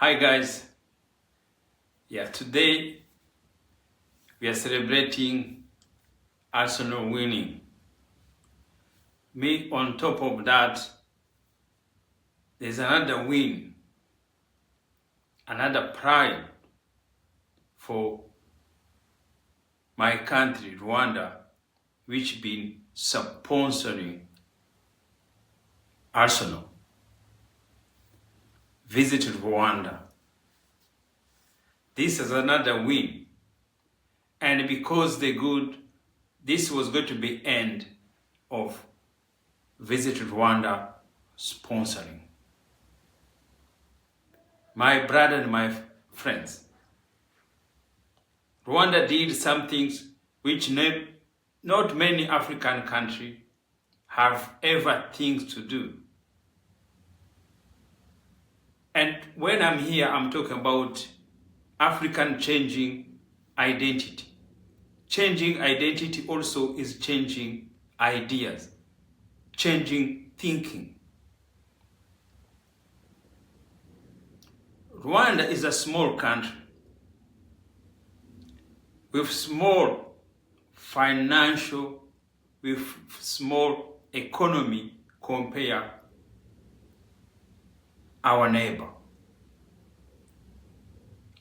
Hi guys, today we are celebrating Arsenal winning. Me on top of that, there's another win, another pride for my country, Rwanda, which been sponsoring Arsenal. Visited Rwanda. This is another win. And because this was going to be end of Visit Rwanda sponsoring. My brother and my friends, Rwanda did some things which not many African countries have ever things to do. And when I'm here, I'm talking about African changing identity. Changing identity also is changing ideas, changing thinking. Rwanda is a small country with small financial, with small economy compared our neighbor.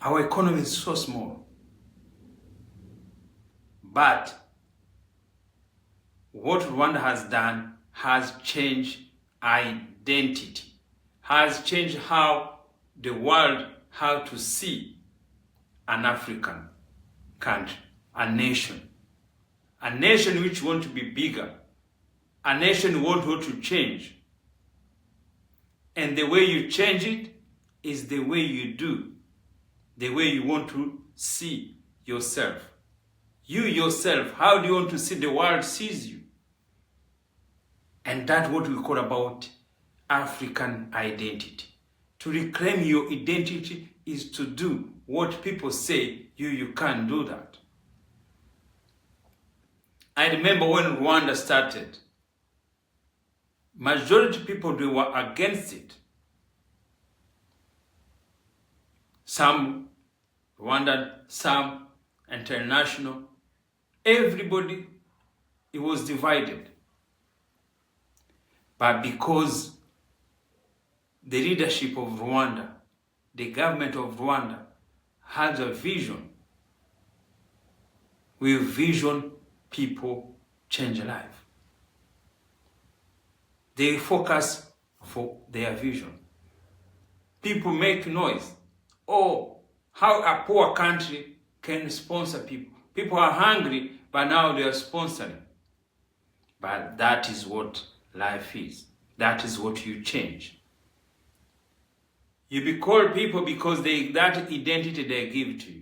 Our economy is so small. But what Rwanda has done has changed identity, has changed how the world how to see an African country, a nation which want to be bigger, a nation want to change. And the way you change it is the way you do, the way you want to see yourself. You yourself, how do you want to see the world sees you? And that's what we call about African identity. To reclaim your identity is to do what people say you can't do that. I remember when Rwanda started, majority people, they were against it. Some Rwandan, some international, everybody, it was divided. But because the leadership of Rwanda, the government of Rwanda has a vision, with vision, people change life. They focus for their vision. People make noise. Oh, how a poor country can sponsor people. People are hungry, but now they are sponsoring. But that is what life is. That is what you change. You be called people because that identity they give to you.